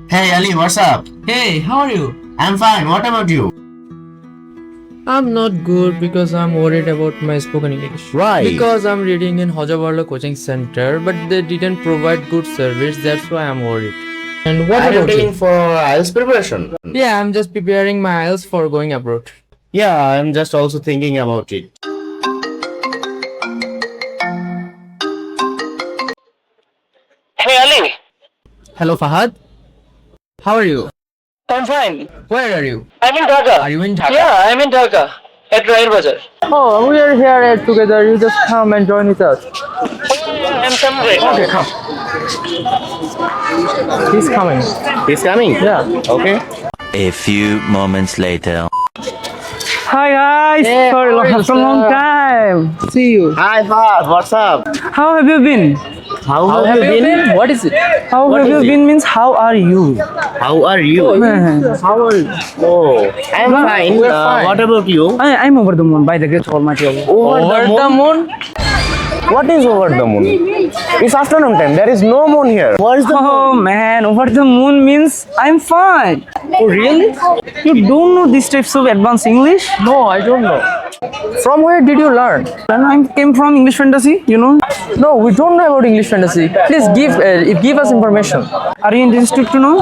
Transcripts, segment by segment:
Hey Ali, what's up? Hey, how are you? I'm fine. What about you? I'm not good because I'm worried about my spoken English. Why? Because I'm reading in Hojabarla Coaching Center, but they didn't provide good service. That's why I'm worried. And what Are you about taking you? for IELTS preparation? Yeah, I'm just preparing my IELTS for going abroad. Yeah, I'm just also thinking about it. Hey Ali, Hello, Fahad. How are you? I'm fine. Where are you? I'm in Dhaka. Are you in Dhaka? Yeah, I'm in Dhaka at Rail Bazaar. Oh, we are here together. You just come and join with us. Yeah, I'm coming right now. Okay, come. He's coming. He's coming? Yeah. Okay. A few moments later. Hi guys, Hey, sorry, how are you, after a long sir? time. See you. Hi Fahad, what's up? How have you been? How How have you been? What is it? How What have is you it? been means how are you? How are you? How are you? Oh, I'm No, fine. we're fine. What about you? I'm over the moon by the grace of Almighty Allah. Over the moon? What is over the moon? It's afternoon time. There is no moon here. Where is the moon? Oh man, over the moon means I'm fine. Oh, really? You don't know these types of advanced English? No, I don't know. From where did you learn? And I came from English fantasy, you know. No, we don't know about English fantasy. Please give us information. Are you interested to know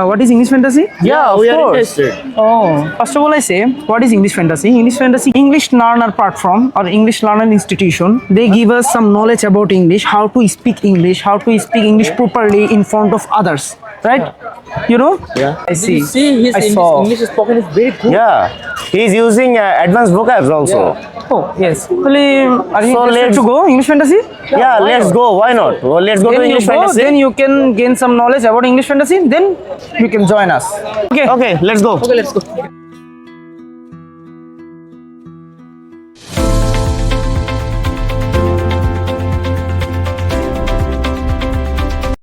what is English fantasy? Yeah, we of are course. interested. Oh, first of all, I say, what is English fantasy? English fantasy, English learner platform or English learner institution. They give us some knowledge about English, how to speak English properly in front of others, right? You know? Yeah. I see. See, his I saw. English spoken is very good. Yeah. He's using advanced vocabs also. Oh, yes. Well, are you So interested let's- to go English fantasy? Yeah, let's go. Why not? Well, let's go to Then you English go, fantasy. then you can gain some knowledge about English fantasy. Then you can join us. Okay. Okay, let's go. Okay, let's go.